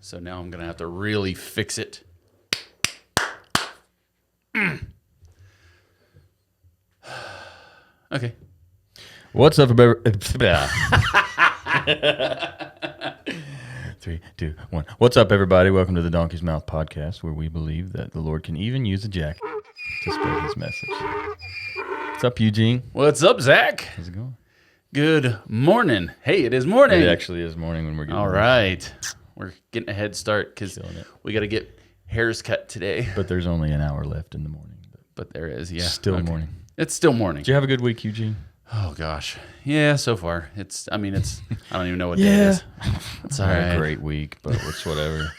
So now I'm going to have to really fix it. Okay. What's up, everybody? 3, 2, 1. What's up, everybody? Welcome to the Donkey's Mouth podcast, where we believe that the Lord can even use a jack to spread his message. What's up, Eugene? What's up, Zack? How's it going? Good morning. Hey, it is morning. It actually is morning when we're getting All right. We're getting a head start because we got to get hairs cut today. But there's only an hour left in the morning. But there is, yeah. Still morning. It's still morning. Did you have a good week, Eugene? Oh, gosh. Yeah, so far. I don't even know what day it is. It's all right. A great week, but it's whatever.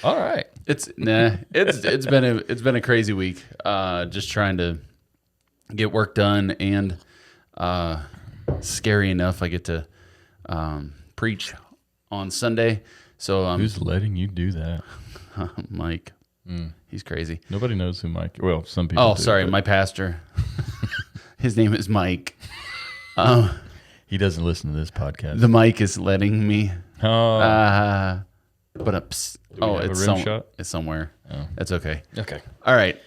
All right. It's been a crazy week. Just trying to get work done, and scary enough, I get to preach on Sunday. So who's letting you do that? Mike. He's crazy. Nobody knows who Mike. Well, some people. Oh, do, sorry, but my pastor. His name is Mike. He doesn't listen to this podcast. The mic is letting me. Oh. But it's shot? It's somewhere. Oh. That's okay. Okay. All right.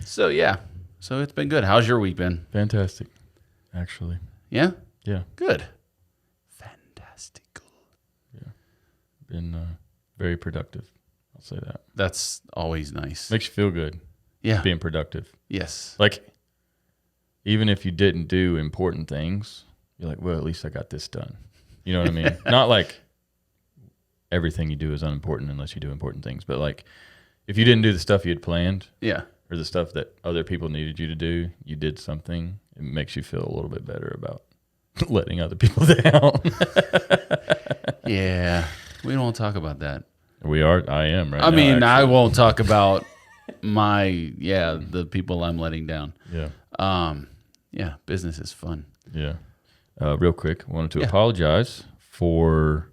So yeah. So it's been good. How's your week been? Fantastic, actually. Yeah? Yeah. Good. Fantastical. Yeah. Been very productive. I'll say that. That's always nice. Makes you feel good. Yeah. Being productive. Yes. Like, even if you didn't do important things, you're like, well, at least I got this done. You know what I mean? Not like everything you do is unimportant unless you do important things. But like, if you didn't do the stuff you had planned. Yeah. Or the stuff that other people needed you to do, you did something. It makes you feel a little bit better about letting other people down. Yeah. We don't talk about that. We are. I am right now. I mean, actually. I won't talk about the people I'm letting down. Yeah. Yeah. Business is fun. Yeah. Real quick, I wanted to apologize to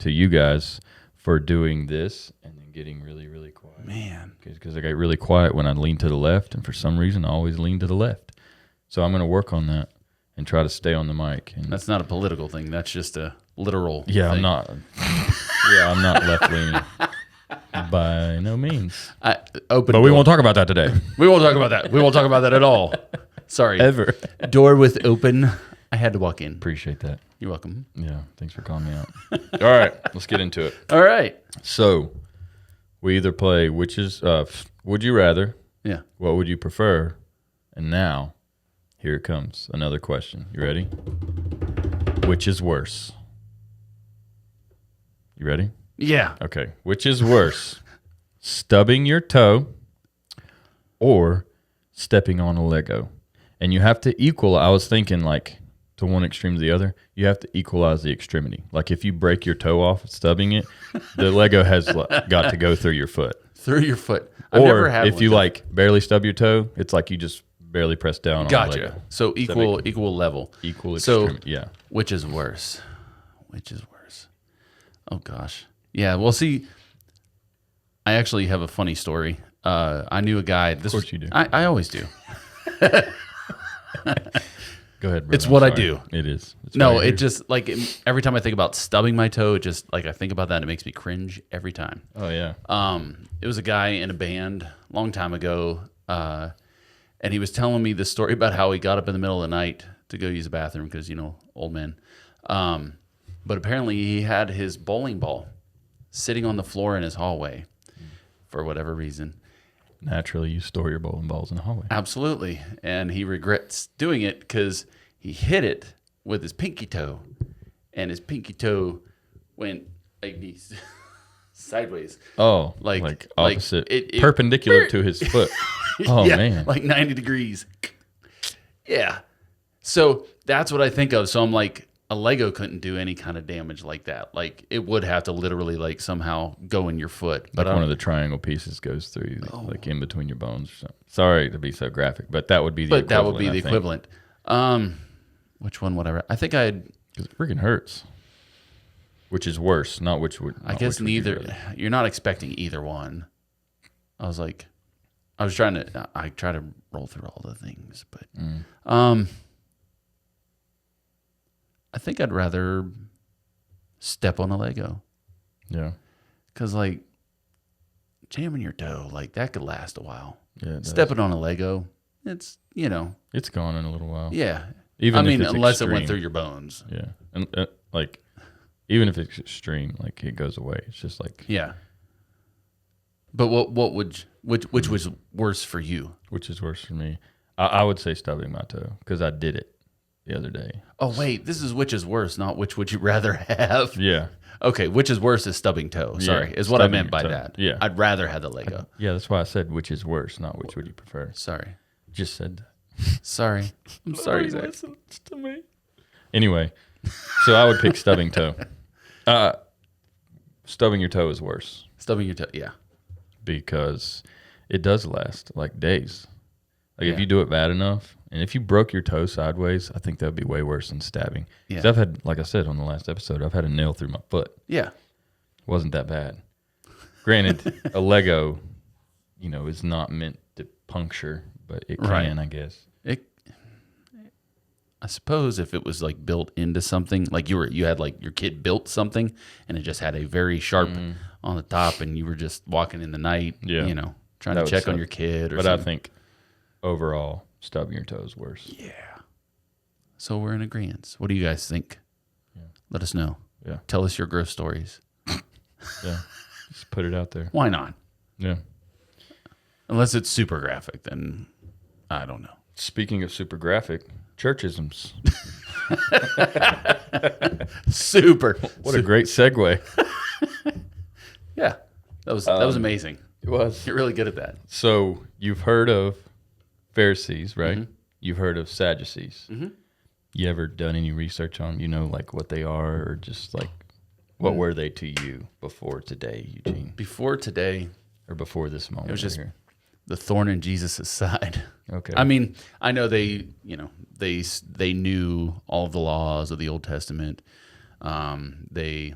you guys for doing this and then getting really, really quiet. Man. Because I got really quiet when I leaned to the left, and for some reason I always lean to the left. So I'm going to work on that and try to stay on the mic. And that's not a political thing. That's just a literal thing. I'm not. I'm not left leaning by no means. But we won't talk about that today. We won't talk about that. We won't talk about that at all. Sorry. Ever. Door with open. I had to walk in. Appreciate that. You're welcome. Yeah. Thanks for calling me out. All right. Let's get into it. All right. So we either play Would You Rather? Yeah. What Would You Prefer? And now, here it comes. Another question. You ready? Which is worse? You ready? Yeah. Okay. Which is worse? Stubbing your toe or stepping on a Lego? And you have to I was thinking like to one extreme to the other, you have to equalize the extremity. Like if you break your toe off stubbing it, the Lego has got to go through your foot. Through your foot. Or if you like barely stub your toe, it's like you just barely press down on the Lego. So equal level. Equal extremity, yeah. Which is worse? Oh, gosh. Yeah, well, see, I actually have a funny story. I knew a guy. Of course you do. I always do. Go ahead, brother. It's what I do. It is. It just, like, every time I think about stubbing my toe, it just, like, I think about that, and it makes me cringe every time. Oh, yeah. It was a guy in a band a long time ago, and he was telling me this story about how he got up in the middle of the night to go use the bathroom because, old man. But apparently he had his bowling ball sitting on the floor in his hallway for whatever reason. Naturally, you store your bowling balls in the hallway. Absolutely. And he regrets doing it because he hit it with his pinky toe. And his pinky toe went like these sideways. Oh, like opposite. Perpendicular to his foot. Oh, yeah, man. Like 90 degrees. Yeah. So that's what I think of. So I'm like, a Lego couldn't do any kind of damage like that. Like it would have to literally like somehow go in your foot. But like one of the triangle pieces goes through, like in between your bones or something. Sorry to be so graphic, but that would be the equivalent. That would be the equivalent. Which one? Whatever. I think I'd. Because it freaking hurts. Which is worse? Not which would. I guess neither. You're not expecting either one. I try to roll through all the things, but I think I'd rather step on a Lego. Yeah. Because, like, jamming your toe, like, that could last a while. Yeah. It does. Stepping on a Lego, it's, It's gone in a little while. yeah. Even if it's unless extreme. it went through your bones. Yeah. And like, even if it's extreme, like it goes away. It's just like, Yeah. But which was worse for you? which is worse for me? I would say stubbing my toe because I did it the other day. Oh, wait, this is which is worse, not which would you rather have. Yeah. Okay, which is worse is stubbing toe. Sorry, is what I stubbing meant your by toe. that. Yeah. I'd rather have the Lego. Yeah, that's why I said which is worse, not which would you prefer. Sorry. Just said that. Sorry. I'm sorry, Zach. Listens to me. Anyway, so I would pick stubbing toe. Stubbing your toe is worse Stubbing your toe, yeah. because it does last like days. Like Yeah. if you do it bad enough, and if you broke your toe sideways, I think that would be way worse than stabbing. 'Cause Yeah. I've had, like I said on the last episode, I've had a nail through my foot. Yeah. Wasn't that bad. Granted, a Lego, is not meant to puncture, but it can, Right. I guess. I suppose if it was like built into something, like you had like your kid built something and it just had a very sharp on the top and you were just walking in the night, Yeah. Trying That to would check on suck. your kid or But something. I think overall, stubbing your toe is worse. Yeah. So we're in agreement. What do you guys think? Yeah. Let us know. Yeah. Tell us your gross stories. Yeah. Just put it out there. Why not? Yeah. Unless it's super graphic, then I don't know. Speaking of super graphic, churchisms. Super. What a great segue. Yeah. That was amazing. It was. You're really good at that. So you've heard of Pharisees, right? Mm-hmm. You've heard of Sadducees. Mm-hmm. You ever done any research on, like what they are, or just like what were they to you before today, Eugene, Before today, or before this moment? it was just here? the thorn in Jesus' side. Okay. I mean, I know they knew all of the laws of the Old Testament. They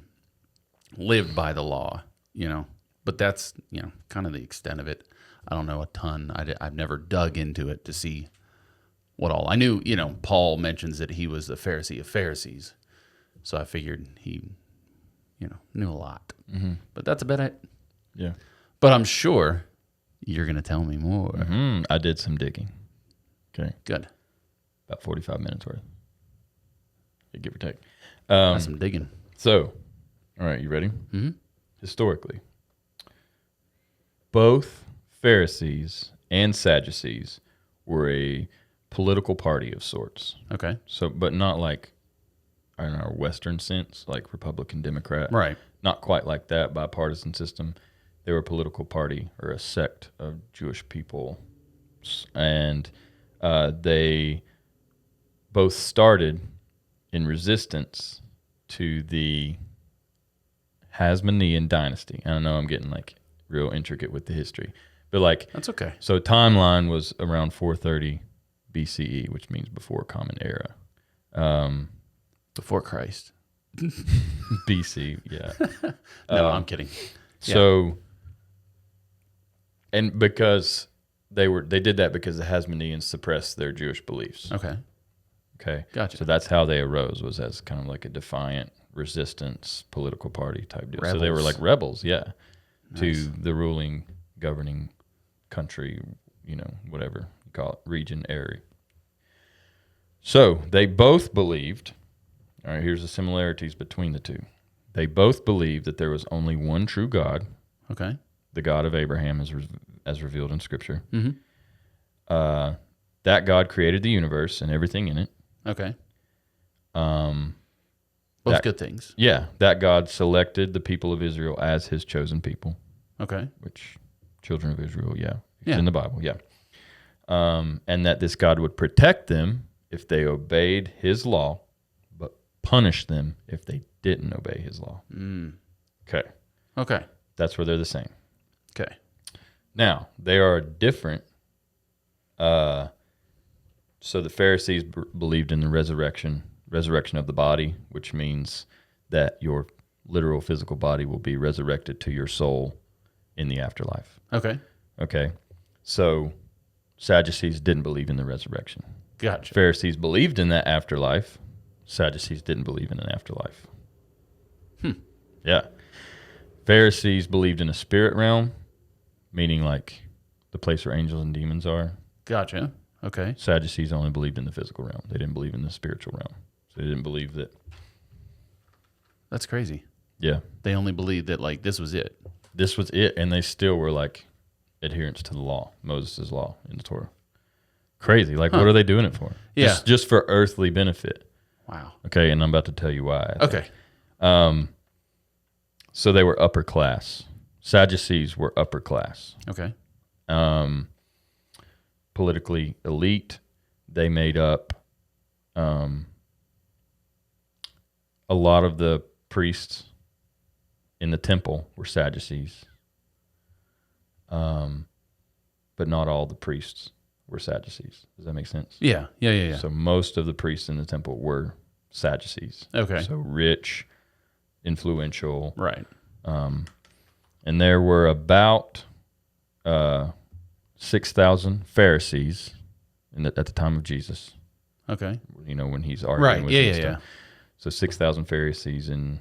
lived by the law, but that's, kind of the extent of it. I don't know a ton. I've never dug into it to see what all. I knew, Paul mentions that he was the Pharisee of Pharisees. So I figured he, knew a lot. Mm-hmm. But that's about it. Yeah. But I'm sure you're going to tell me more. I did some digging. Okay. Good. About 45 minutes worth. Give or take. That's some digging. So, all right, you ready? Mm-hmm. Historically, both Pharisees and Sadducees were a political party of sorts. Okay. So, but not like in our Western sense, like Republican, Democrat. Right. Not quite like that, bipartisan system. They were a political party or a sect of Jewish people. And they both started in resistance to the Hasmonean dynasty. I know I'm getting like real intricate with the history, but like, That's okay. so timeline was around 430 BCE, which means before Common Era. Before Christ. BC, yeah. No, I'm kidding. So, and because they did that because the Hasmoneans suppressed their Jewish beliefs. Okay. Okay, Gotcha. So that's how they arose, was as kind of like a defiant resistance political party type deal. So they were Rebels. like rebels, yeah, Nice. to the ruling, governing country, whatever you call it, region, area. So they both believed. All right, here's the similarities between the two. They both believed that there was only one true God, Okay. the God of Abraham as revealed in Scripture. Mm-hmm. That God created the universe and everything in it. Okay. Um, Both that- good things. yeah, that God selected the people of Israel as his chosen people, Okay. which children of Israel, yeah, it's Yeah. in the Bible, yeah. And that this God would protect them if they obeyed his law, but punish them if they didn't obey his law. Okay, Okay. that's where they're the same. Okay. Now, they are different. So the Pharisees believed in the resurrection of the body, which means that your literal physical body will be resurrected to your soul in the afterlife. Okay. Okay. So Sadducees didn't believe in the resurrection. Gotcha. Pharisees believed in that afterlife. Sadducees didn't believe in an afterlife. Yeah. Pharisees believed in a spirit realm, meaning like the place where angels and demons are. Gotcha. Okay. Sadducees only believed in the physical realm. They didn't believe in the spiritual realm. So they didn't believe that. That's crazy. Yeah. They only believed that like this was it. This was it, and they still were like adherents to the law, Moses' law in the Torah. Crazy. Like, what are they doing it for? Yeah. Just for earthly benefit. Wow. Okay, and I'm about to tell you why. Okay. So they were upper class. Sadducees were upper class. Okay. Politically elite. They made up a lot of the priests in the temple were Sadducees. But not all the priests were Sadducees. Does that make sense? Yeah. So most of the priests in the temple were Sadducees. Okay. So rich, influential. Right. And there were about 6,000 Pharisees at the time of Jesus. Okay. You know, when he's arguing Right. with Yeah. them. Yeah. So 6,000 Pharisees in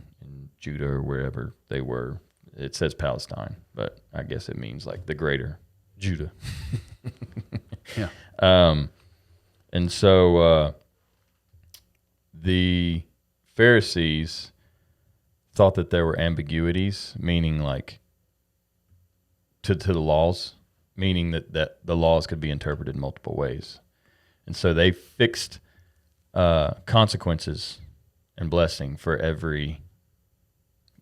Judah or wherever they were. It says Palestine, but I guess it means like the greater Judah. Yeah. And so the Pharisees thought that there were ambiguities, meaning like to the laws, meaning that the laws could be interpreted multiple ways. And so they fixed consequences and blessing for every,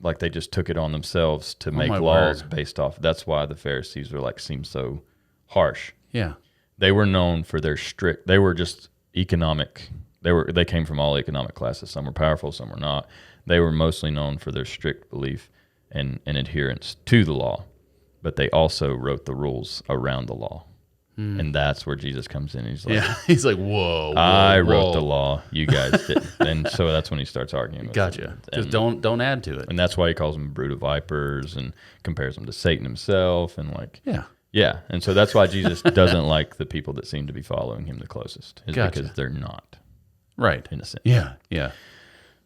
like they just took it on themselves to make laws based off. That's why the Pharisees were like, seem so harsh. Yeah. They were known for their strict, they were just economic. They came from all economic classes. Some were powerful, some were not. They were mostly known for their strict belief and adherence to the law, but they also wrote the rules around the law. And that's where Jesus comes in. He's like, He's like, whoa. I wrote the law, you guys didn't. And so that's when he starts arguing with Gotcha. them. Just And- don't add to it. And that's why he calls them a brood of vipers and compares them to Satan himself. And like, Yeah. And so that's why Jesus doesn't like the people that seem to be following him the closest, is Gotcha. because they're not, Right. in a sense. Yeah. Yeah.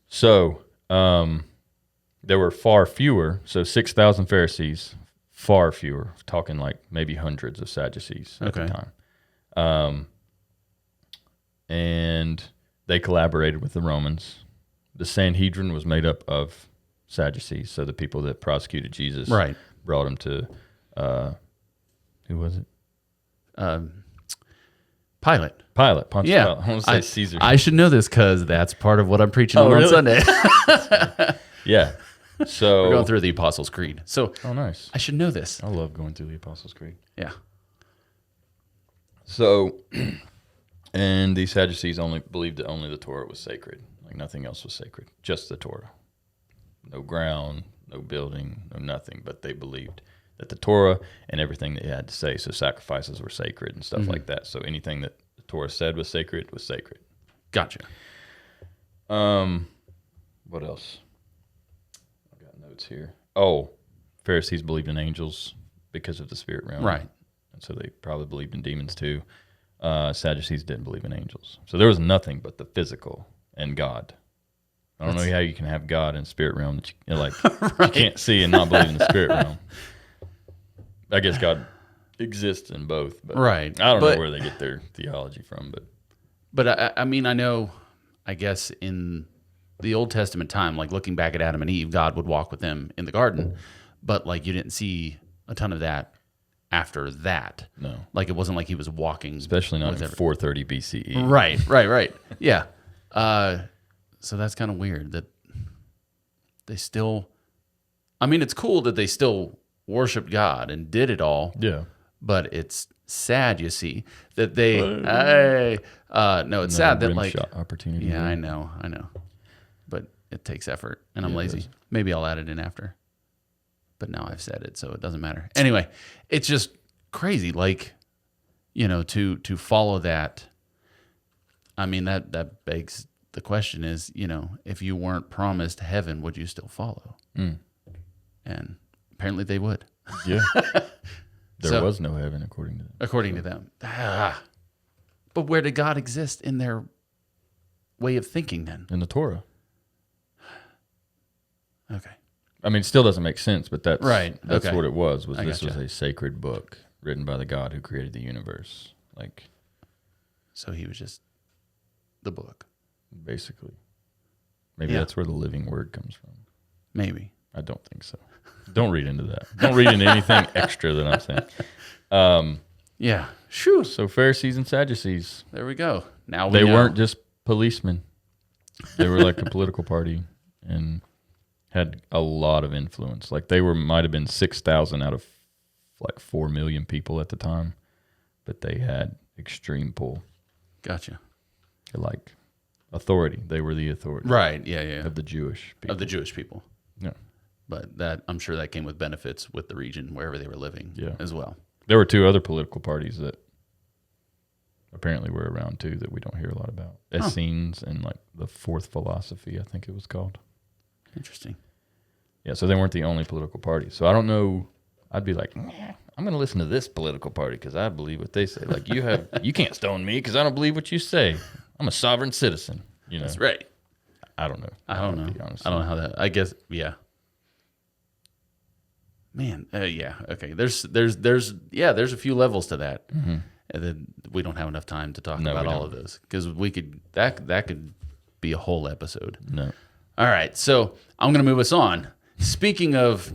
So there were far fewer, so 6,000 Pharisees, far fewer, talking like maybe hundreds of Sadducees at the time. And they collaborated with the Romans. The Sanhedrin was made up of Sadducees, so the people that prosecuted Jesus brought him to, who was it? Pilate. Pontius Yeah. Pilate. I want to say Caesar. I should know this because that's part of what I'm preaching on really? Sunday. Yeah. So We're going through the Apostles' Creed. So nice. I should know this. I love going through the Apostles' Creed. Yeah. So, and the Sadducees only believed that only the Torah was sacred. Like nothing else was sacred. Just the Torah. No ground, no building, no nothing. But they believed that the Torah and everything that it had to say. So sacrifices were sacred and stuff like that. So anything that the Torah said was sacred was sacred. Gotcha. What else? I've got notes here. Oh, Pharisees believed in angels because of the spirit realm. Right. And so they probably believed in demons too. Sadducees didn't believe in angels. So there was nothing but the physical and God. I don't know how you can have God in the spirit realm that you can't see and not believe in the spirit realm. I guess God exists in both. But I don't know where they get their theology from. But I mean, I know, I guess in the Old Testament time, like looking back at Adam and Eve, God would walk with them in the garden. But like you didn't see a ton of that after that. No. Like it wasn't like he was walking. Especially not in 430 BCE. Right. Yeah. So that's kind of weird that they still, I mean, it's cool that they still worshiped God and did it all. Yeah. But it's sad, you see, that they, no, it's sad that like, shot opportunity. yeah, I know. But it takes effort and I'm lazy. Maybe I'll add it in after. But now I've said it, so it doesn't matter. Anyway, it's just crazy. Like, you know, to follow that. I mean, that begs the question is, you know, if you weren't promised heaven, would you still follow? And apparently they would. Yeah. There was no heaven according to them. According to them. But where did God exist in their way of thinking then? In the Torah. Okay. I mean, it still doesn't make sense, but that's Right. That's Okay. what it was. I This gotcha. was a sacred book written by the God who created the universe, like So he was just the book. basically. Maybe Yeah. that's where the living word comes from. Maybe. I don't think so. Don't read into that. Don't read into anything extra that I'm saying. Yeah. Shoo. So Pharisees and Sadducees, There we go. Now they know. weren't just policemen. They were like a political party and had a lot of influence. Like they might have been 6,000 out of like 4 million people at the time, but they had extreme pull. Gotcha. Like authority. They were the authority Right. Yeah. Yeah. of the Jewish people. Of the Jewish people. Yeah. But that I'm sure that came with benefits with the region wherever they were living as well. There were 2 other political parties that apparently were around too that we don't hear a lot about. Essenes and like the Fourth Philosophy, I think it was called. Interesting. Yeah, so they weren't the only political party. So I don't know. I'd be like, nah, I'm going to listen to this political party because I believe what they say. Like you can't stone me because I don't believe what you say. I'm a sovereign citizen. You know, That's right. I don't know. I don't know. I don't know how that. I guess. Yeah. Man. Yeah. Okay. There's a few levels to that, and then we don't have enough time to talk about all of those because we could that could be a whole episode. No. All right. So I'm going to move us on. Speaking of,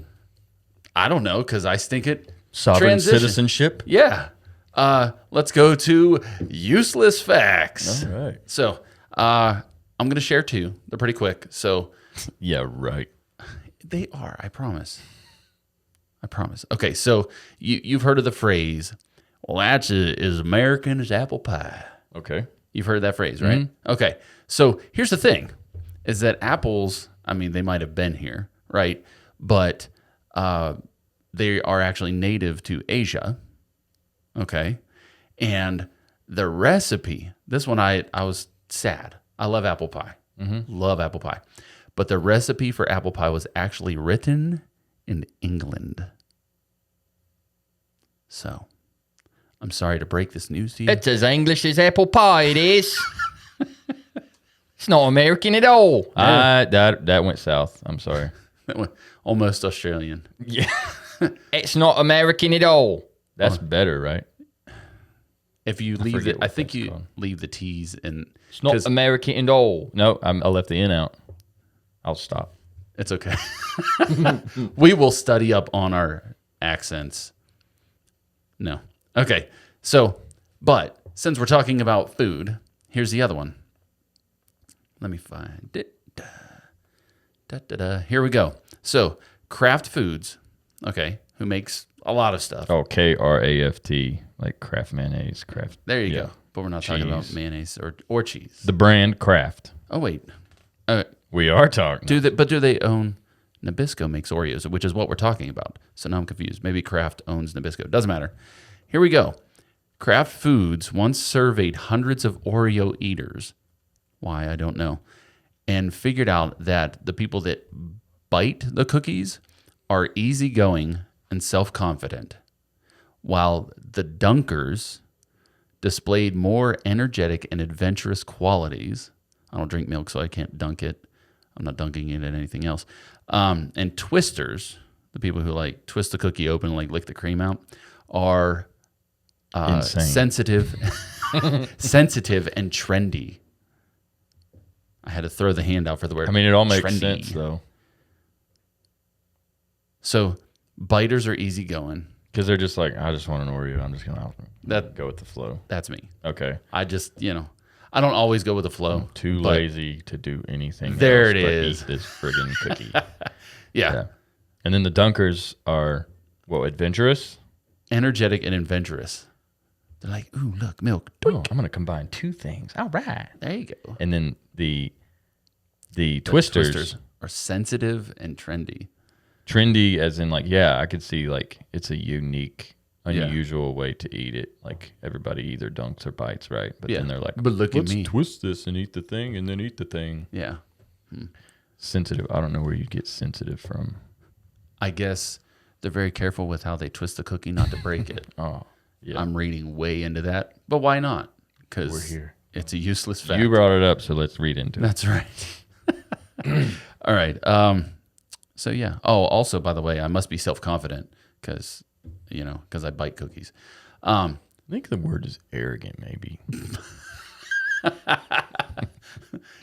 I don't know because I stink it. Sovereign Transition. citizenship. Yeah. Let's go to useless facts. All right. So I'm going to share 2. They're pretty quick. So Yeah, right. they are. I promise. Okay. So you've heard of the phrase, well, that's as American as apple pie. Okay. You've heard that phrase, right? Okay. So here's the thing is that apples, I mean, they might have been here, right? But they are actually native to Asia. Okay. And the recipe, this one I was sad. I love apple pie. Love apple pie. But the recipe for apple pie was actually written in England. So I'm sorry to break this news to you. It's as English as apple pie, it is. It's not American at all. That went south. I'm sorry. Almost Australian. Yeah. It's not American at all. That's better, right? If you leave forget it, I what think that's you called. leave the T's in. It's not 'cause American at all. No, I left the N out. I'll stop. It's okay. We will study up on our accents. No. Okay. So, but since we're talking about food, here's the other one. Let me find it. Here we go. So, Kraft Foods, okay, who makes a lot of stuff. Oh, Kraft, like Kraft mayonnaise, Kraft. There you yeah. go. But we're not talking about Cheese. mayonnaise or cheese. The brand Kraft. Oh, wait. We are talking. Do they own Nabisco makes Oreos, which is what we're talking about. So now I'm confused. Maybe Kraft owns Nabisco. Doesn't matter. Here we go. Kraft Foods once surveyed hundreds of Oreo eaters. Why, I don't know. And figured out that the people that bite the cookies are easygoing and self-confident, while the dunkers displayed more energetic and adventurous qualities. I don't drink milk, so I can't dunk it. I'm not dunking it in anything else. And twisters, the people who like twist the cookie open and like lick the cream out, are Insane. sensitive, sensitive and trendy. I had to throw the hand out for the word. I mean, it all makes trendy. sense, though. So biters are easygoing. Because they're just like, I just want an Oreo. I'm just going to That go with the flow. that's me. Okay. I just I don't always go with the flow. Too but lazy to do anything There else it but is. eat this friggin' cookie. Yeah. And then the dunkers are, adventurous? Energetic and adventurous. They're like, ooh, look, milk. Oh, I'm going to combine 2 things. All right. There you go. And then the twisters, Are sensitive and trendy. trendy as in like, yeah, I could see like it's a unique, unusual way to eat it. Like everybody either dunks or bites, right? But then they're like, but look at me. twist this and eat the thing and then eat the thing. Yeah. Sensitive. I don't know where you get sensitive from. I guess they're very careful with how they twist the cookie not to break it. Oh, yeah. I'm reading way into that, but why not? Because We're here. It's a useless fact. You brought it up, so let's read into it. That's right. All right. So yeah. Oh, also, by the way, I must be self-confident because I bite cookies. I think the word is arrogant, maybe.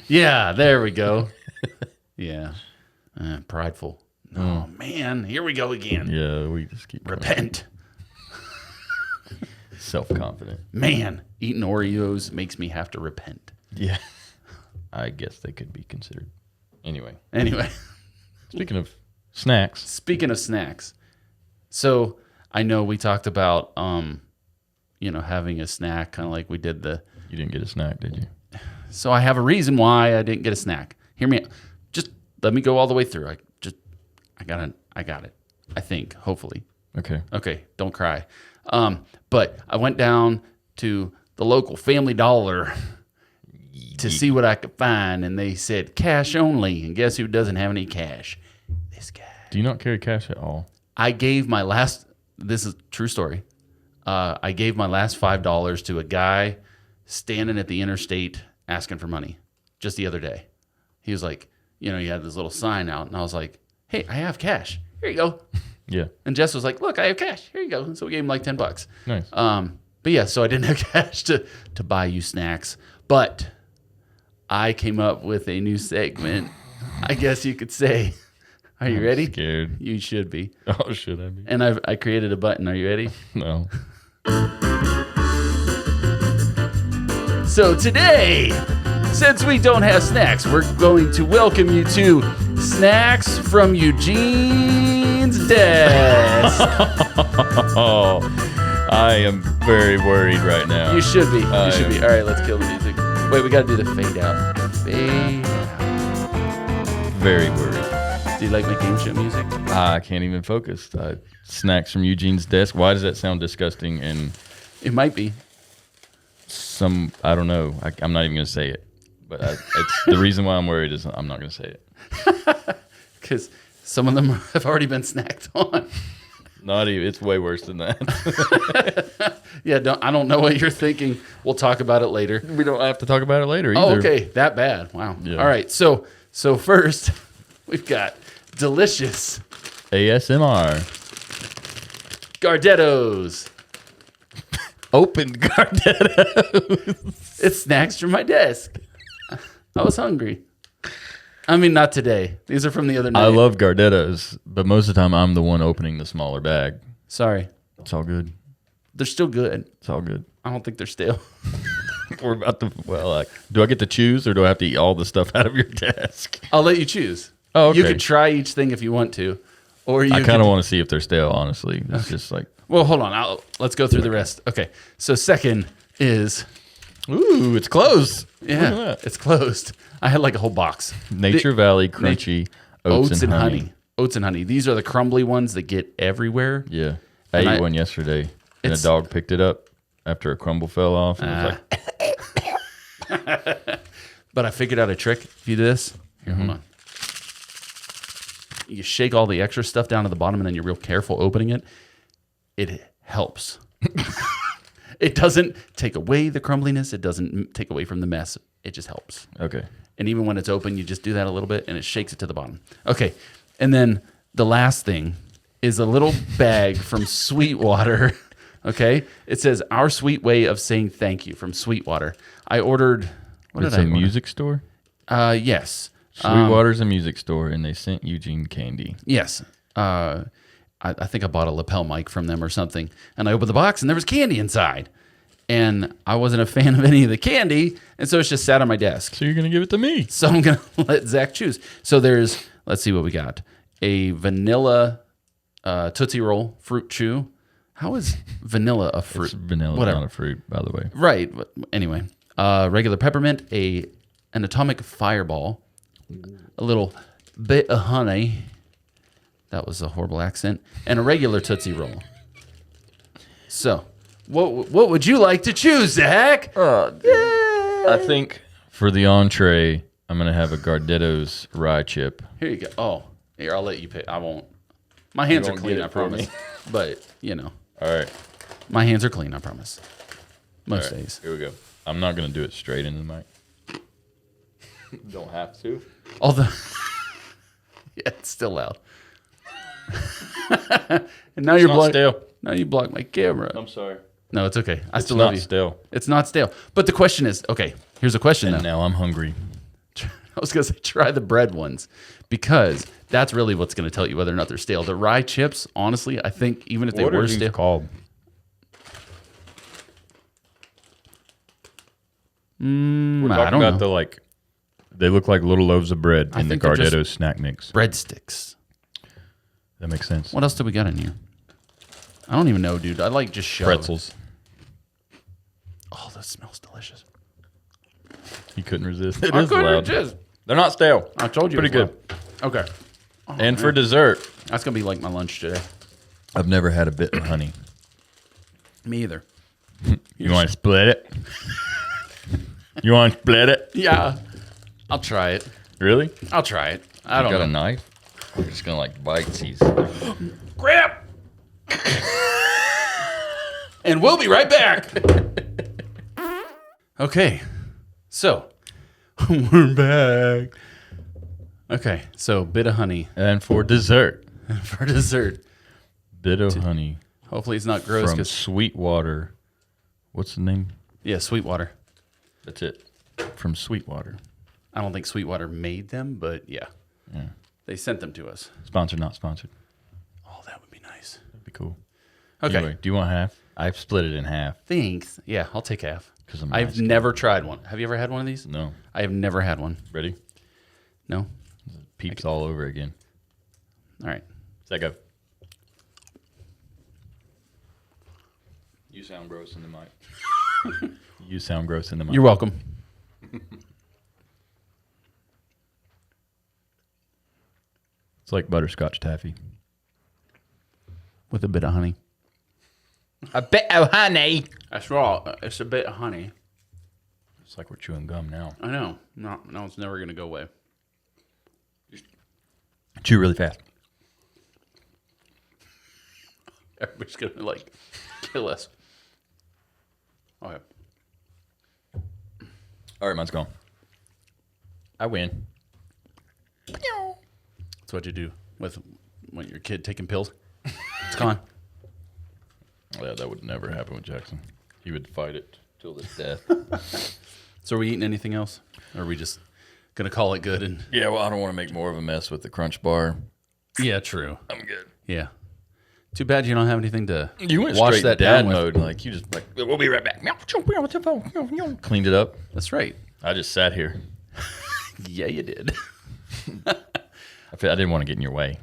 Yeah, there we go. Yeah. Prideful. Oh, man. Here we go again. Yeah, we just keep Repent. Self-confident. Man, eating Oreos makes me have to repent. Yeah. I guess they could be considered. Anyway. Speaking of snacks. So I know we talked about, having a snack, kind of like we did You didn't get a snack, did you? So I have a reason why I didn't get a snack. Hear me out. Just let me go all the way through. I got it. I think, hopefully. Okay, don't cry. But I went down to the local Family Dollar to see what I could find, and they said cash only. And guess who doesn't have any cash? This guy. Do you not carry cash at all? I gave my last. This is a true story. I gave my last $5 to a guy standing at the interstate asking for money just the other day. He was like, he had this little sign out, and I was like, hey, I have cash. Here you go. Yeah. And Jess was like, look, I have cash. Here you go. And so we gave him like $10. Nice. But yeah, so I didn't have cash to buy you snacks. But I came up with a new segment, I guess you could say. Are you ready? Scared. You should be. Oh, should I be? And I created a button. Are you ready? No. So today, since we don't have snacks, we're going to welcome you to Snacks from Eugene's Desk. Oh, I am very worried right now. You should be. You should be. All right, let's kill the music. Wait, we got to do the fade out. Fade out. Very worried. Do you like my game show music? I can't even focus. Snacks from Eugene's Desk. Why does that sound disgusting? And It might be. I don't know. I'm not even going to say it. But it's the reason why I'm worried is I'm not going to say it. Because some of them have already been snacked on. Not even. It's way worse than that. Yeah, I don't know what you're thinking. We'll talk about it later. We don't have to talk about it later either. Oh, okay. That bad. Wow. Yeah. All right. So first, we've got delicious ASMR. Gardettos. Open Gardettos. It's snacks from my desk. I was hungry. I mean, not today. These are from the other night. I love Gardettos, but most of the time I'm the one opening the smaller bag. Sorry. It's all good. They're still good. It's all good. I don't think they're stale. We're about to, do I get to choose or do I have to eat all the stuff out of your desk? I'll let you choose. Oh, okay. You could try each thing if you want to. Or you I kind of want to see if they're stale, honestly. It's just like... Well, hold on. Let's go through the rest. Okay. So second is... Ooh, it's closed. Yeah, Look at that. it's closed. I had like a whole box. Nature Valley Crunchy Oats and honey. Oats and honey. These are the crumbly ones that get everywhere. Yeah. I And ate one yesterday, and a dog picked it up after a crumble fell off. And was like... But I figured out a trick. If you do this, here, hold on. You shake all the extra stuff down to the bottom, and then you're real careful opening it. It helps. It doesn't take away the crumbliness. It doesn't take away from the mess. It just helps. Okay. And even when it's open, you just do that a little bit, and it shakes it to the bottom. Okay. And then the last thing is a little bag from Sweetwater. Okay. It says, our sweet way of saying thank you from Sweetwater. I ordered... It's a music store? Yes. Sweetwater's a music store, and they sent Eugene candy. Yes. I think I bought a lapel mic from them or something. And I opened the box, and there was candy inside. And I wasn't a fan of any of the candy, and so it's just sat on my desk. So you're going to give it to me? So I'm going to let Zach choose. So there's, let's see what we got. A vanilla Tootsie Roll fruit chew. How is vanilla a fruit? Vanilla is not a fruit, by the way. Right. But anyway, regular peppermint, an atomic fireball, a little bit of honey. That was a horrible accent. And a regular Tootsie Roll. So, what would you like to choose, Zach? I think for the entree, I'm going to have a Gardetto's rye chip. Here you go. Oh, here, I'll let you pick. I won't. My hands are won't clean, get it I for promise. me. But, you know. All right. My hands are clean, I promise. Most All right, days. Here we go. I'm not going to do it straight into the mic. Don't have to. Although, Yeah, it's still loud. And now you're stale. Now you block my camera. I'm sorry. No, it's okay. I It's still love not you. stale. It's not stale. But the question is, okay, here's a question And though. now I'm hungry. I was going to say try the bread ones because that's really what's going to tell you whether or not they're stale. The rye chips, honestly, I think even if they What were are these stale. called? We're I talking don't about know. the like, they look like little loaves of bread in the think they're just- Gardetto snack mix. Breadsticks. That makes sense. What else do we got in here? I don't even know, dude. I like just shove. Pretzels. Oh, that smells delicious. He couldn't resist. It I is couldn't loud. resist. They're not stale. I told you. Pretty it was good. loud. Okay. And for dessert, That's going to be like my lunch today. I've never had a bit of honey. Me either. You want to split it? You want to split it? Yeah. I'll try it. Really? I'll try it. I You don't got know. a knife? We're just gonna like bite these. Grab! And we'll be right back. Okay. So, we're back. Okay. So, bit of honey And for dessert, for dessert. bit of honey Hopefully, it's not gross. from 'Cause Sweetwater. What's the name? yeah, Sweetwater. That's it. From Sweetwater. I don't think Sweetwater made them, but yeah. They sent them to us. Sponsored, not sponsored. Oh, that would be nice. That'd be cool. Okay. Anyway, do you want half? I've split it in half. Thanks. Yeah, I'll take half. 'Cause I'm a I've nice guy. never tried one. Have you ever had one of these? No. I have never had one. Ready? No? Peeps all over again. All right. Zack, go. You sound gross in the mic. You sound gross in the mic. You're welcome. It's like butterscotch taffy. With a bit of honey. A bit of honey. That's raw. It's a bit of honey. It's like we're chewing gum now. I know. No, it's never going to go away. Chew really fast. Everybody's going to, like, kill us. Okay. All right, mine's gone. I win. That's what you do with when your kid taking pills. It's gone. Yeah, that would never happen with Jackson. He would fight it till the death. So are we eating anything else? Or are we just going to call it good? And Yeah, well, I don't want to make more of a mess with the Crunch Bar. yeah, true. I'm good. Yeah. Too bad you don't have anything to You went wash straight that dad down with. mode. Like, you just like, we'll be right back. Cleaned it up. That's right. I just sat here. Yeah, you did. I didn't want to get in your way.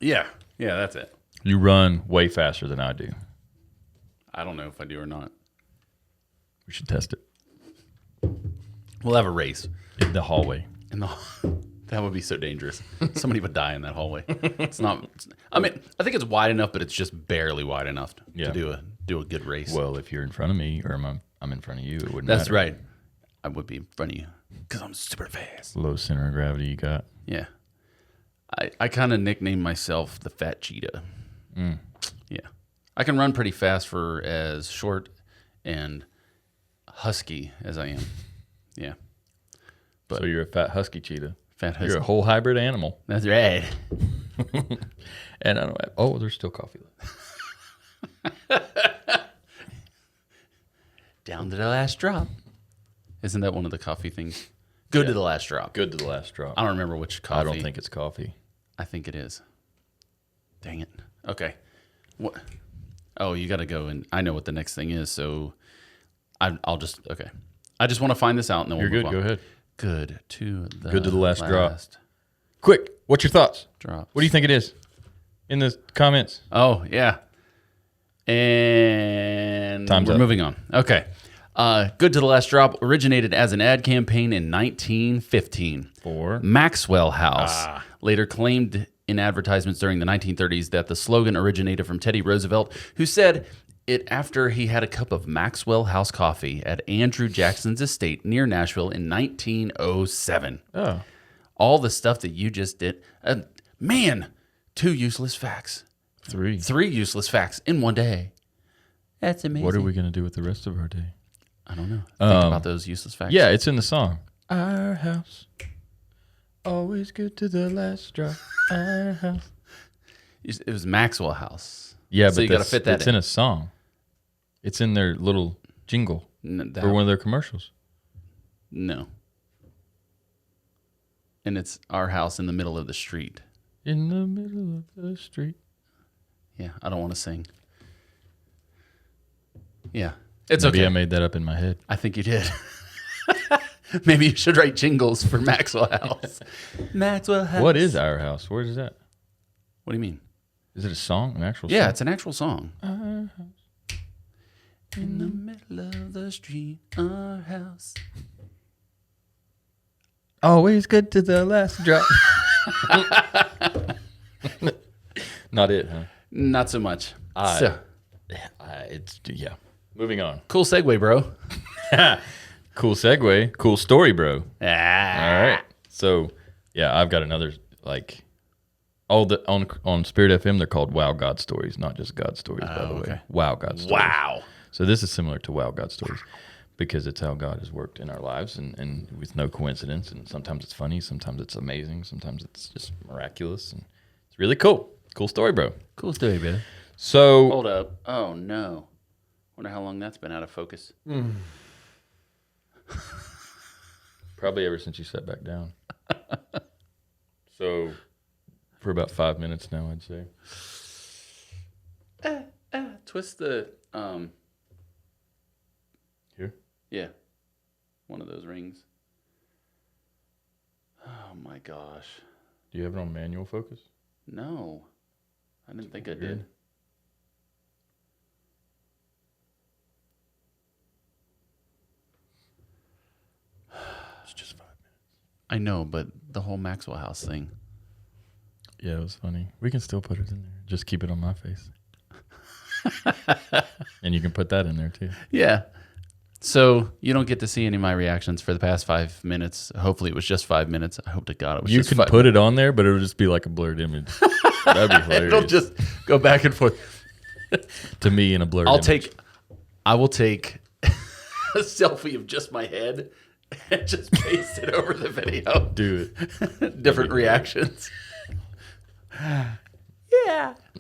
Yeah. Yeah, that's it. You run way faster than I do. I don't know if I do or not. We should test it. We'll have a race. In the hallway. In the that would be so dangerous. Somebody would die in that hallway. It's not. I mean, I think it's wide enough, but it's just barely wide enough Yeah. to do a good race. Well, if you're in front of me or I'm in front of you, it wouldn't That's matter. right. I would be in front of you because I'm super fast. Low center of gravity you got. Yeah. I kind of nicknamed myself the Fat Cheetah. Yeah. I can run pretty fast for as short and husky as I am. Yeah. But So you're a fat husky cheetah. fat husky. You're a whole hybrid animal. That's right. And I don't have, oh, there's still coffee left. Down to the last drop. Isn't that one of the coffee things? Good to the last drop. Good to the last drop. I don't remember which coffee. I don't think it's coffee. I think it is. Dang it. Okay. What? Oh, you got to go and I know what the next thing is. So I'll just okay. I just want to find this out and then You're we'll good. move Go on. ahead. Good to the last drop. Quick, what's your thoughts? Drop. What do you think it is? In the comments. Oh yeah. And Time's we're up. moving on. Okay. Good to the last drop originated as an ad campaign in 1915. For Maxwell House later claimed in advertisements during the 1930s that the slogan originated from Teddy Roosevelt, who said it after he had a cup of Maxwell House coffee at Andrew Jackson's estate near Nashville in 1907. oh, All the stuff that you just did. Man, 2 useless facts. 3. 3 useless facts in one day. That's amazing. What are we gonna do with the rest of our day? I don't know. Think about those useless facts. Yeah, it's in the song. Our house Always good to the last drop. Our house. It was Maxwell House. Yeah, so but you got to fit that it's in a song. It's in their little jingle for one of their commercials. No. And it's our house in the middle of the street. In the middle of the street. Yeah, I don't want to sing. Yeah, it's Maybe okay. I made that up in my head. I think you did. Maybe you should write jingles for Maxwell House. Maxwell House. What is Our House? Where is that? What do you mean? Is it a song? An actual song? Yeah, it's an actual song. Our house. In the middle of the street, our house. Always good to the last drop. Not it, huh? Not so much. Yeah. Moving on. Cool segue, bro. Cool segue. Cool story, bro. Ah. All right. So, yeah, I've got another, like, on Spirit FM, they're called Wow God Stories, not just God Stories, by the way. Wow God Stories. Wow. So this is similar to Wow God Stories because it's how God has worked in our lives and with no coincidence. And sometimes it's funny, sometimes it's amazing, sometimes it's just miraculous. And it's really cool. Cool story, bro. Cool story, bro. So Hold up. Oh, no. Wonder how long that's been out of focus. probably ever since you sat back down. So for about 5 minutes now, I'd say. Twist the Here? yeah, one of those rings. Oh my gosh, Do you have it on manual focus? no, I didn't think I Weird. did. It's just 5 minutes. I know, but the whole Maxwell House thing. Yeah, it was funny. We can still put it in there. Just keep it on my face. And you can put that in there too. Yeah. So you don't get to see any of my reactions for the past 5 minutes. Hopefully it was just 5 minutes. I hope to God it was You just can 5 put it on there, but it'll just be like a blurred image. That'd be hilarious. It'll just go back and forth. To me in a blurred image. I will take a selfie of just my head and just paste it over the video. Do it. Different reactions. Yeah.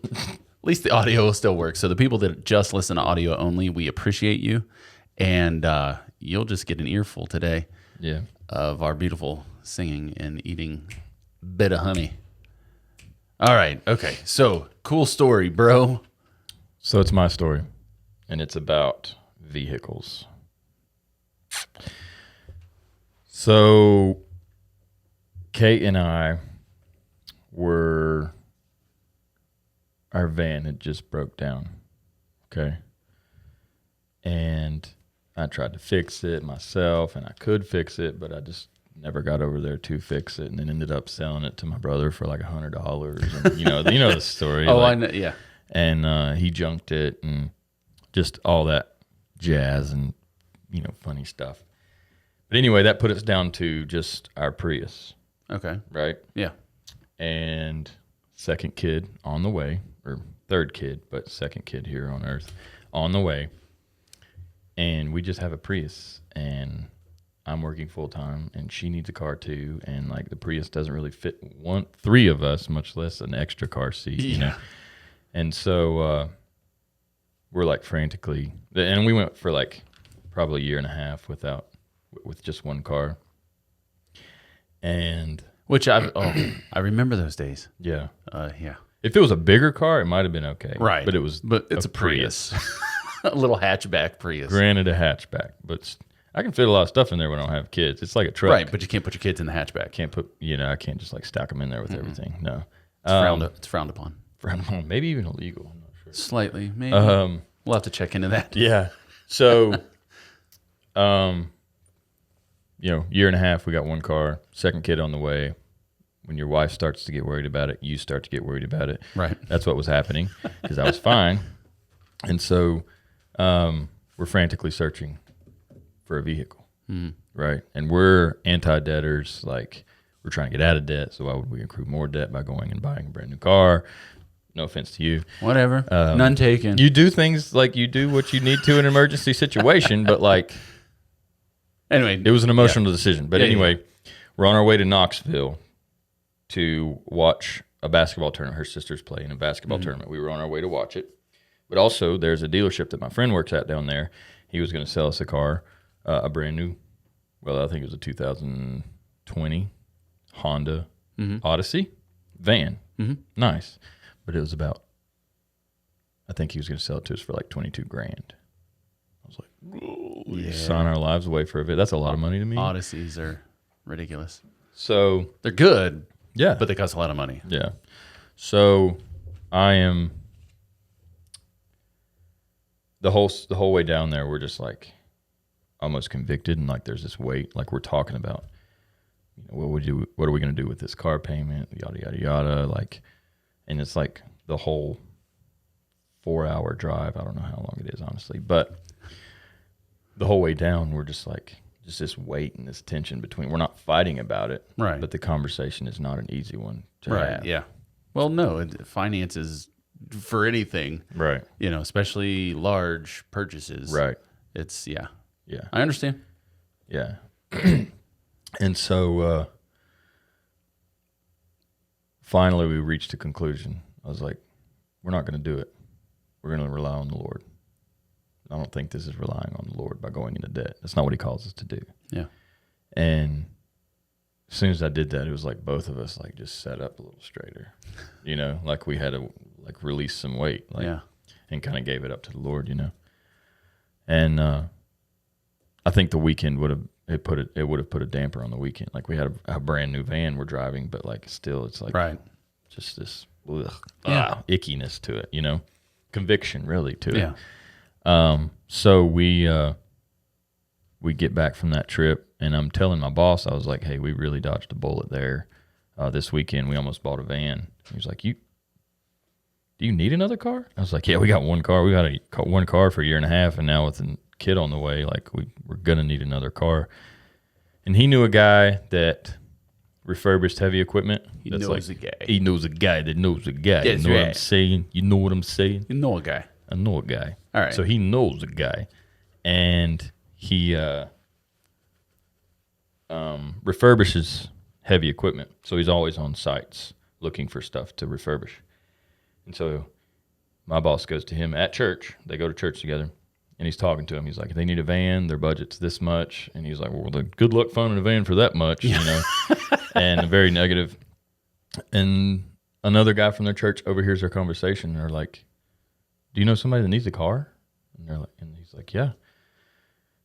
At least the audio will still work. So the people that just listen to audio only, we appreciate you. And you'll just get an earful today Yeah. of our beautiful singing and eating bit of honey. All right. Okay. So cool story, bro. So it's my story, and it's about vehicles. So Kate and I our van had just broke down, okay? And I tried to fix it myself, and I could fix it, but I just never got over there to fix it, and then ended up selling it to my brother for like $100. And you know the story. Oh, like, I know. Yeah. And he junked it and just all that jazz and, funny stuff. But anyway, that put us down to just our Prius, Okay. right? Yeah. And second kid on the way, or third kid, but second kid here on Earth on the way. And we just have a Prius, and I'm working full time, and she needs a car too. And like the Prius doesn't really fit three of us, much less an extra car seat, you know? And so we're like frantically, and we went for like probably a year and a half with just one car. And Which I remember those days. yeah, Yeah. if it was a bigger car, it might have been okay. Right. But it's a Prius. A little hatchback Prius. Granted, a hatchback, but I can fit a lot of stuff in there when I don't have kids. It's like a truck. Right, but you can't put your kids in the hatchback. I can't just like stack them in there with everything. No. It's frowned upon. Maybe even illegal. I'm not sure. Slightly, maybe. We'll have to check into that. Yeah. So, year and a half, we got one car, second kid on the way. When your wife starts to get worried about it, you start to get worried about it. Right. That's what was happening because I was fine. And so we're frantically searching for a vehicle, right? And we're anti-debtors. Like, we're trying to get out of debt, so why would we accrue more debt by going and buying a brand new car? No offense to you. Whatever. None taken. You do things like you do what you need to in an emergency situation, but like Anyway. it was an emotional decision. But anyway, we're on our way to Knoxville to watch a basketball tournament. Her sister's playing a basketball tournament. We were on our way to watch it. But also, there's a dealership that my friend works at down there. He was going to sell us a car, a brand new, well, I think it was a 2020 Honda Odyssey van. Nice. But it was about, I think he was going to sell it to us for like $22,000. I was like, we sign our lives away for a bit. That's a lot of money to me. Odysseys are ridiculous. So They're good, yeah, but they cost a lot of money. yeah. So I am the whole way down there. We're just like almost convicted, and like there's this weight. Like we're talking about, what are we going to do with this car payment? Yada yada yada. Like, and it's like the whole 4-hour drive. I don't know how long it is, honestly, but the whole way down, we're just like, just this weight and this tension between, we're not fighting about it, Right. but the conversation is not an easy one to have. Yeah. Well, no, finances for anything, Right. especially large purchases. Right. It's, Yeah. I understand. Yeah. And so finally we reached a conclusion. I was like, we're not going to do it. We're going to rely on the Lord. I don't think this is relying on the Lord by going into debt. That's not what he calls us to do. Yeah. And as soon as I did that, it was like both of us like just sat up a little straighter, like we had to like release some weight, and kind of gave it up to the Lord, And I think the weekend would have put a damper on the weekend. Like we had a brand new van we're driving, but like still it's like just this ickiness to it, conviction really to it. Yeah. So we get back from that trip, and I'm telling my boss, I was like, hey, we really dodged a bullet there. This weekend we almost bought a van. He was like, do you need another car? I was like, yeah, we got one car. We got one car for a year and a half, and now with a kid on the way, like we're going to need another car. And he knew a guy that refurbished heavy equipment. He knows a guy. He knows a guy that knows a guy. That's you know right. what I'm saying? You know what I'm saying? You know a guy. I know a guy. All right. So he knows a guy, and he refurbishes heavy equipment. So he's always on sites looking for stuff to refurbish. And so my boss goes to him at church. They go to church together, and he's talking to him. He's like, they need a van. Their budget's this much. And he's like, well, good luck finding a van for that much, and very negative. And another guy from their church overhears their conversation. They're like, do you know somebody that needs a car? And he's like, yeah.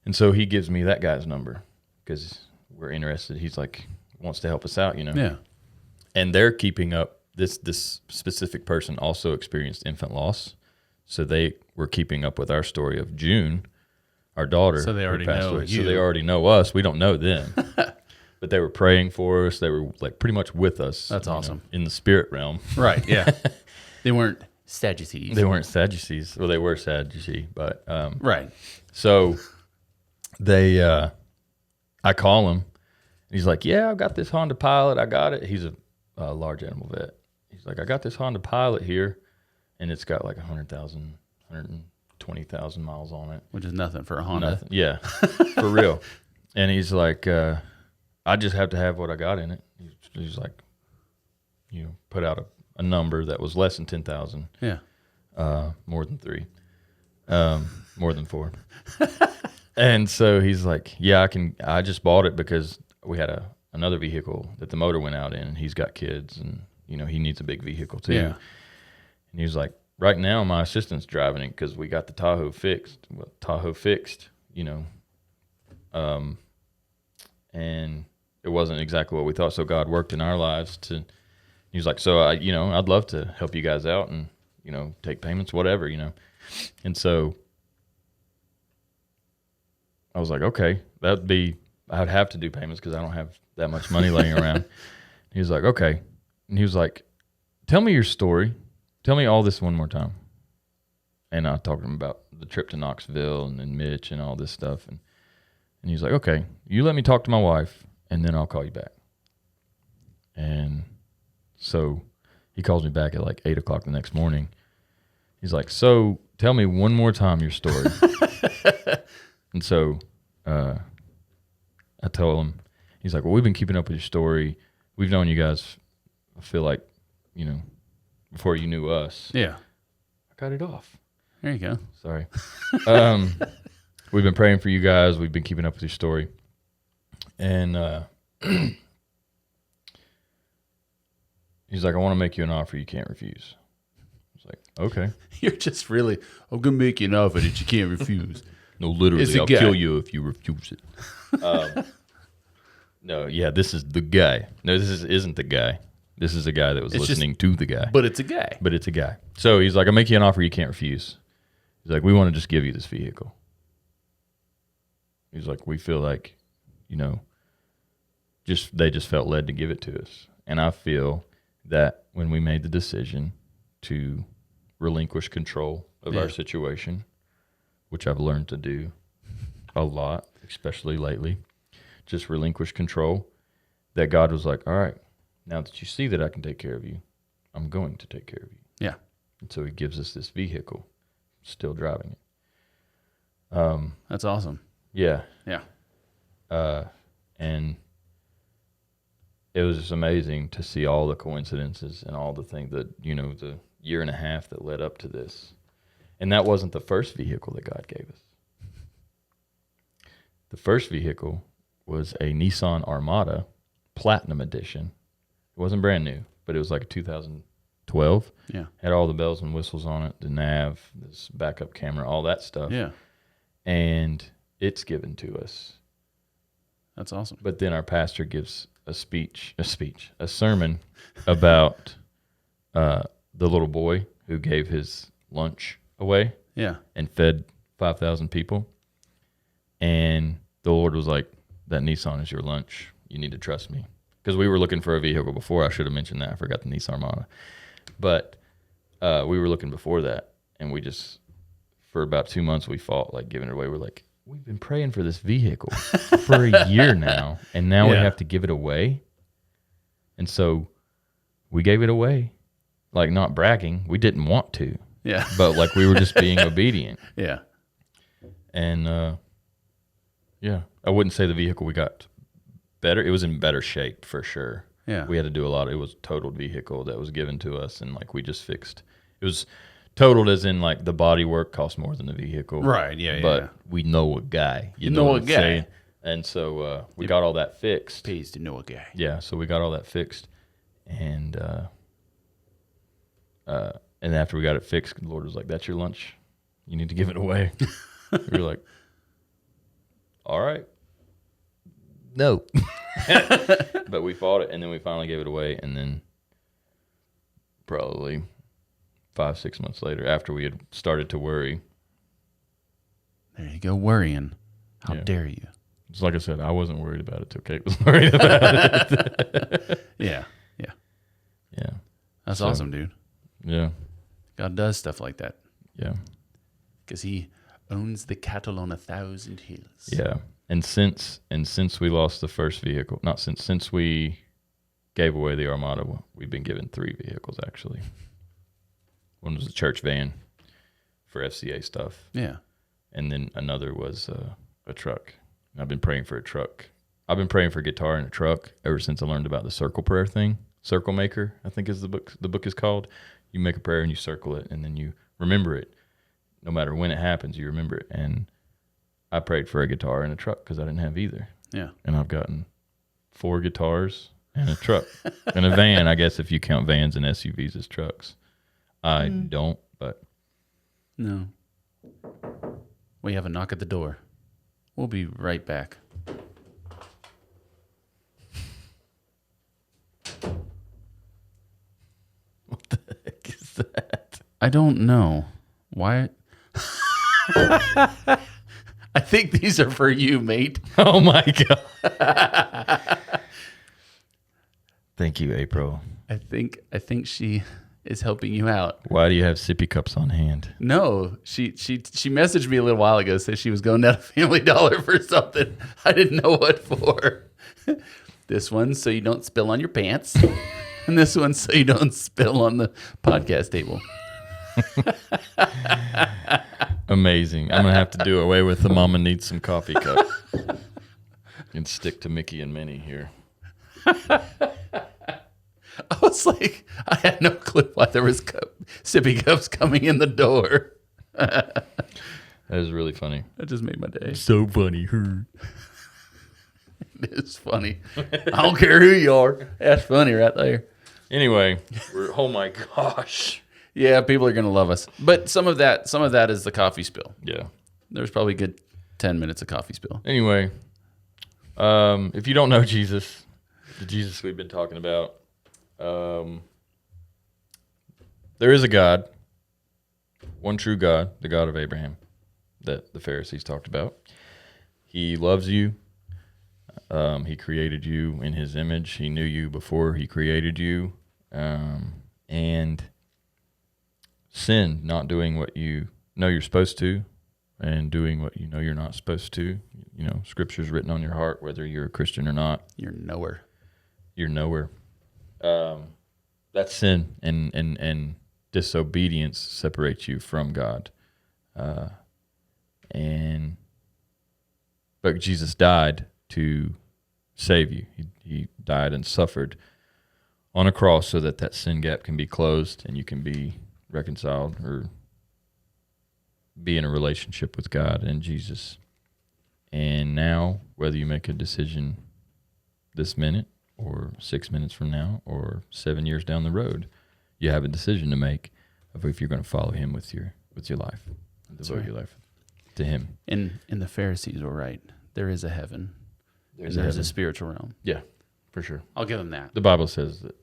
And so he gives me that guy's number because we're interested. He's like, wants to help us out, Yeah. And they're keeping up. This specific person also experienced infant loss. So they were keeping up with our story of June, our daughter. So they already know you. So they already know us. We don't know them. But they were praying for us. They were like pretty much with us. That's awesome. In the spirit realm. Right, yeah. They weren't Sadducees. They weren't Sadducees. Well, they were Sadducees, but right. So they, I call him. He's like, yeah, I've got this Honda Pilot. I got it. He's a large animal vet. He's like, I got this Honda Pilot here, and it's got like 120,000 miles on it. Which is nothing for a Honda. Nothing. Yeah, for real. And he's like, I just have to have what I got in it. He's like, put out a number that was less than 10,000. Yeah. More than 3. More than 4. And so he's like, yeah, I just bought it because we had another vehicle that the motor went out in, and he's got kids, and he needs a big vehicle too. Yeah. And he was like, right now my assistant's driving it because we got the Tahoe fixed. And it wasn't exactly what we thought. So God worked in our lives he was like, so I'd love to help you guys out and, take payments, whatever, And so I was like, okay, I would have to do payments because I don't have that much money laying around. He was like, okay. And he was like, tell me your story. Tell me all this one more time. And I talked to him about the trip to Knoxville and then Mitch and all this stuff. And he was like, okay, you let me talk to my wife and then I'll call you back. And so he calls me back at like 8 o'clock the next morning. He's like, so tell me one more time your story. And so I told him, he's like, well, we've been keeping up with your story. We've known you guys I feel like, before you knew us, Yeah. I cut it off. There you go. Sorry. We've been praying for you guys. We've been keeping up with your story. And he's like, I want to make you an offer you can't refuse. I was like, okay. You're just really, I'm going to make you an offer that you can't refuse. No, literally, It's a I'll guy. kill you if you refuse it. No, yeah, this is the guy. No, this isn't the guy. This is a guy that was It's listening to the guy. But it's a guy. But it's a guy. So he's like, I'll make you an offer you can't refuse. He's like, we want to just give you this vehicle. He's like, we feel like, they just felt led to give it to us. And I feel that when we made the decision to relinquish control of our situation, which I've learned to do a lot, especially lately, just relinquish control, that God was like, all right, now that you see that I can take care of you, I'm going to take care of you. Yeah. And so he gives us this vehicle, still driving it. That's awesome. Yeah. Yeah. And it was just amazing to see all the coincidences and all the things that, the year and a half that led up to this. And that wasn't the first vehicle that God gave us. The first vehicle was a Nissan Armada Platinum Edition. It wasn't brand new, but it was like a 2012. Yeah. Had all the bells and whistles on it, the nav, this backup camera, all that stuff. Yeah. And it's given to us. That's awesome. But then our pastor gives a sermon about the little boy who gave his lunch away Yeah. and fed 5,000 people. And the Lord was like, that Nissan is your lunch. You need to trust me. Because we were looking for a vehicle before. I should have mentioned that. I forgot the Nissan Armada. But we were looking before that. And we just, for about 2 months, we fought like giving it away. We're like, we've been praying for this vehicle for a year now. And now we have to give it away. And so we gave it away. Like, not bragging. We didn't want to. Yeah. But like we were just being obedient. Yeah. And I wouldn't say the vehicle we got better. It was in better shape for sure. Yeah. We had to do a lot. It was a totaled vehicle that was given to us, and like we just fixed. It was totaled as in like the body work cost more than the vehicle. Right. Yeah. But we know a guy. You know what I'm saying? And so we got all that fixed. Pays to know a guy. Yeah. So we got all that fixed, and after we got it fixed, the Lord was like, "That's your lunch. You need to give it away." We were like, all right. No. But we fought it, and then we finally gave it away, and then probably 5-6 months later, after we had started to worry. There you go, worrying. How dare you? Just like I said, I wasn't worried about it till Kate was worried about it. Yeah. Yeah. Yeah. That's awesome, dude. Yeah. God does stuff like that. Yeah. Because he owns the cattle on 1,000 hills. Yeah. And since we lost the first vehicle, since we gave away the Armada, we've been given 3 vehicles actually. One was a church van for FCA stuff. Yeah. And then another was a truck. I've been praying for a truck. I've been praying for a guitar and a truck ever since I learned about the circle prayer thing. Circle Maker, I think is the book. The book is called. You make a prayer and you circle it, and then you remember it. No matter when it happens, you remember it. And I prayed for a guitar and a truck because I didn't have either. Yeah. And I've gotten 4 guitars and a truck and a van, I guess, if you count vans and SUVs as trucks. I don't, but. No. We have a knock at the door. We'll be right back. What the heck is that? I don't know. Why? I think these are for you, mate. Oh, my God. Thank you, April. I think she is helping you out. Why do you have sippy cups on hand? No, she messaged me a little while ago, said she was going down to Family Dollar for something. I didn't know what for. This one so you don't spill on your pants, and this one so you don't spill on the podcast table. Amazing. I'm going to have to do away with the Mama Needs Some Coffee cup and stick to Mickey and Minnie here. I was like, I had no clue why there was sippy cups coming in the door. That is really funny. That just made my day. So funny. It is funny. I don't care who you are. That's funny right there. Anyway, oh my gosh. Yeah, people are gonna love us. But some of that is the coffee spill. Yeah. There's probably a good 10 minutes of coffee spill. Anyway, if you don't know Jesus, the Jesus we've been talking about, there is a God, one true God, the God of Abraham, that the Pharisees talked about. He loves you. He created you in his image. He knew you before he created you. And sin, not doing what you know you're supposed to, and doing what you know you're not supposed to. You know, scripture's written on your heart, whether you're a Christian or not. You're nowhere. You're nowhere. That's sin, and disobedience separates you from God. But Jesus died to save you. He died and suffered on a cross so that sin gap can be closed and you can be reconciled or be in a relationship with God and Jesus. And now, whether you make a decision this minute or 6 minutes from now or 7 years down the road, you have a decision to make of if you're going to follow him with your life, devote your life to him. And the Pharisees were right. There is a heaven. There's a spiritual realm. Yeah, for sure. I'll give them that. The Bible says that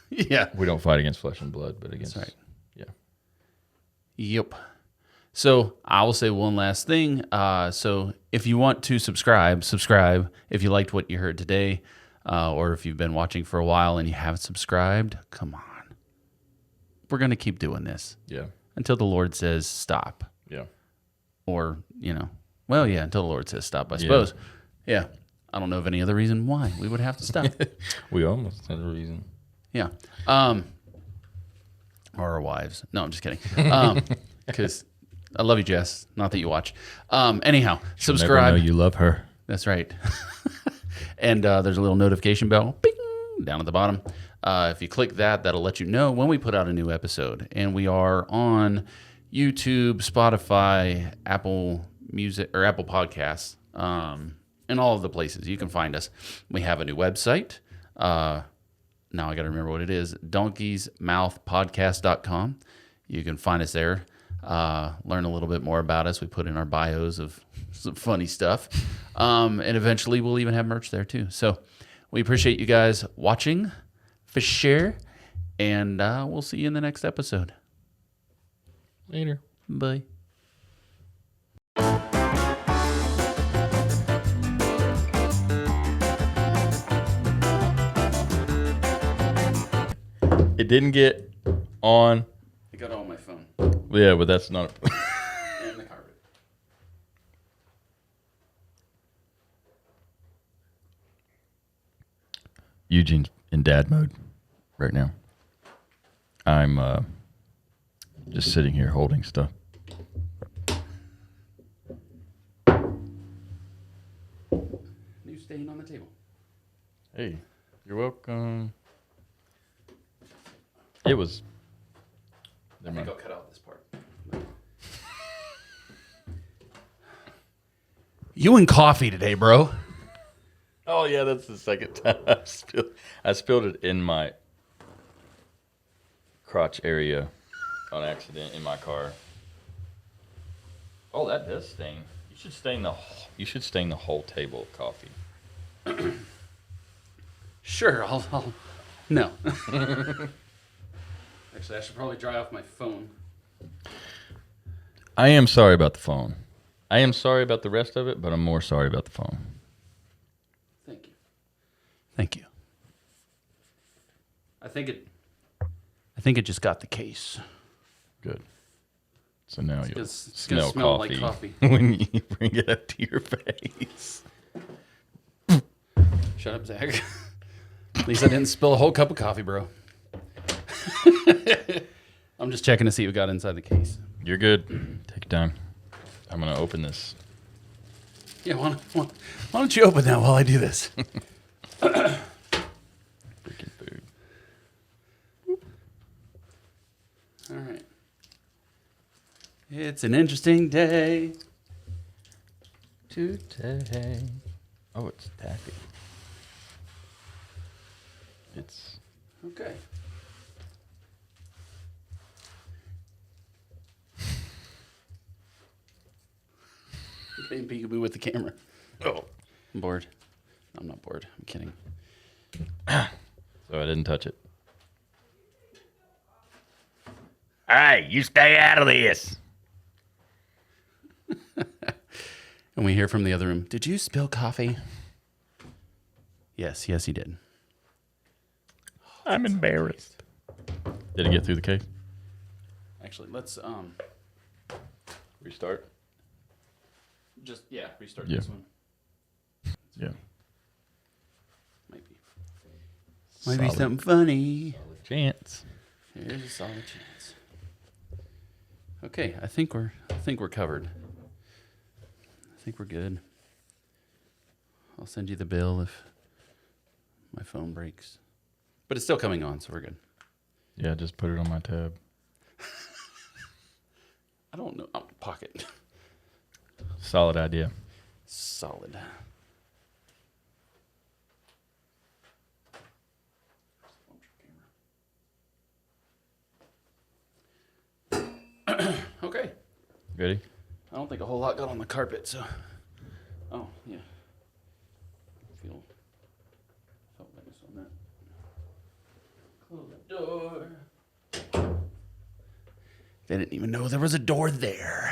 Yeah. we don't fight against flesh and blood, but against... That's right. Yeah. Yep. So I will say one last thing. So if you want to subscribe. If you liked what you heard today, or if you've been watching for a while and you haven't subscribed, come on. We're going to keep doing this. Yeah. Until the Lord says stop. Yeah. Or, until the Lord says stop, I suppose. Yeah. I don't know of any other reason why we would have to stop. We almost had a reason. Yeah. Or our wives. No, I'm just kidding. Because I love you, Jess. Not that you watch. Anyhow, She'll subscribe. never know you love her. That's right. And there's a little notification bell bing, down at the bottom. If you click that, that'll let you know when we put out a new episode. And we are on YouTube, Spotify, Apple Music, or Apple Podcasts, and all of the places you can find us. We have a new website. Now I got to remember what it is. donkeysmouthpodcast.com. You can find us there. Learn a little bit more about us. We put in our bios of some funny stuff. And eventually we'll even have merch there too. So we appreciate you guys watching for sure. And we'll see you in the next episode. Later. Bye. It didn't get on. I got it on my phone. Yeah, but that's not. And the carpet. Eugene's in dad mode right now. I'm just sitting here holding stuff. New stain on the table. Hey, you're welcome. It was. I think I'll cut out this part. You and coffee today, bro. Oh yeah, that's the second time I spilled it in my crotch area on accident in my car. Oh, that does stain. You should stain the whole table of coffee. Sure, I'll no. Actually, I should probably dry off my phone. I am sorry about the phone. I am sorry about the rest of it, but I'm more sorry about the phone. Thank you. Thank you. I think it just got the case. Good. So now you'll It's gonna smell smell coffee, like coffee. when you bring it up to your face. Shut up, Zack. At least I didn't spill a whole cup of coffee, bro. I'm just checking to see what got inside the case. You're good. Take your time. I'm going to open this. Yeah, why don't you open that while I do this? Freaking food. It's an interesting day. Today. Oh, it's taffy. It's Okay. Playing peekaboo with the camera. oh. I'm bored. I'm not bored. I'm kidding. So I didn't touch it. Hey, you stay out of this. And we hear from the other room, did you spill coffee? Yes, he did. I'm embarrassed. Did it get through the cave? Actually, let's Restart. restart Yeah. this one. Yeah. Might be Solid something funny. chance. Here's a solid chance. Okay, I think we're covered. I think we're good. I'll send you the bill if my phone breaks. But it's still coming on, so we're good. Yeah, just put it on my tab. I don't know. Pocket. Solid idea. Solid. Okay. Ready? I don't think a whole lot got on the carpet, so. Oh, yeah. Felt nice on that. Close the door. They didn't even know there was a door there.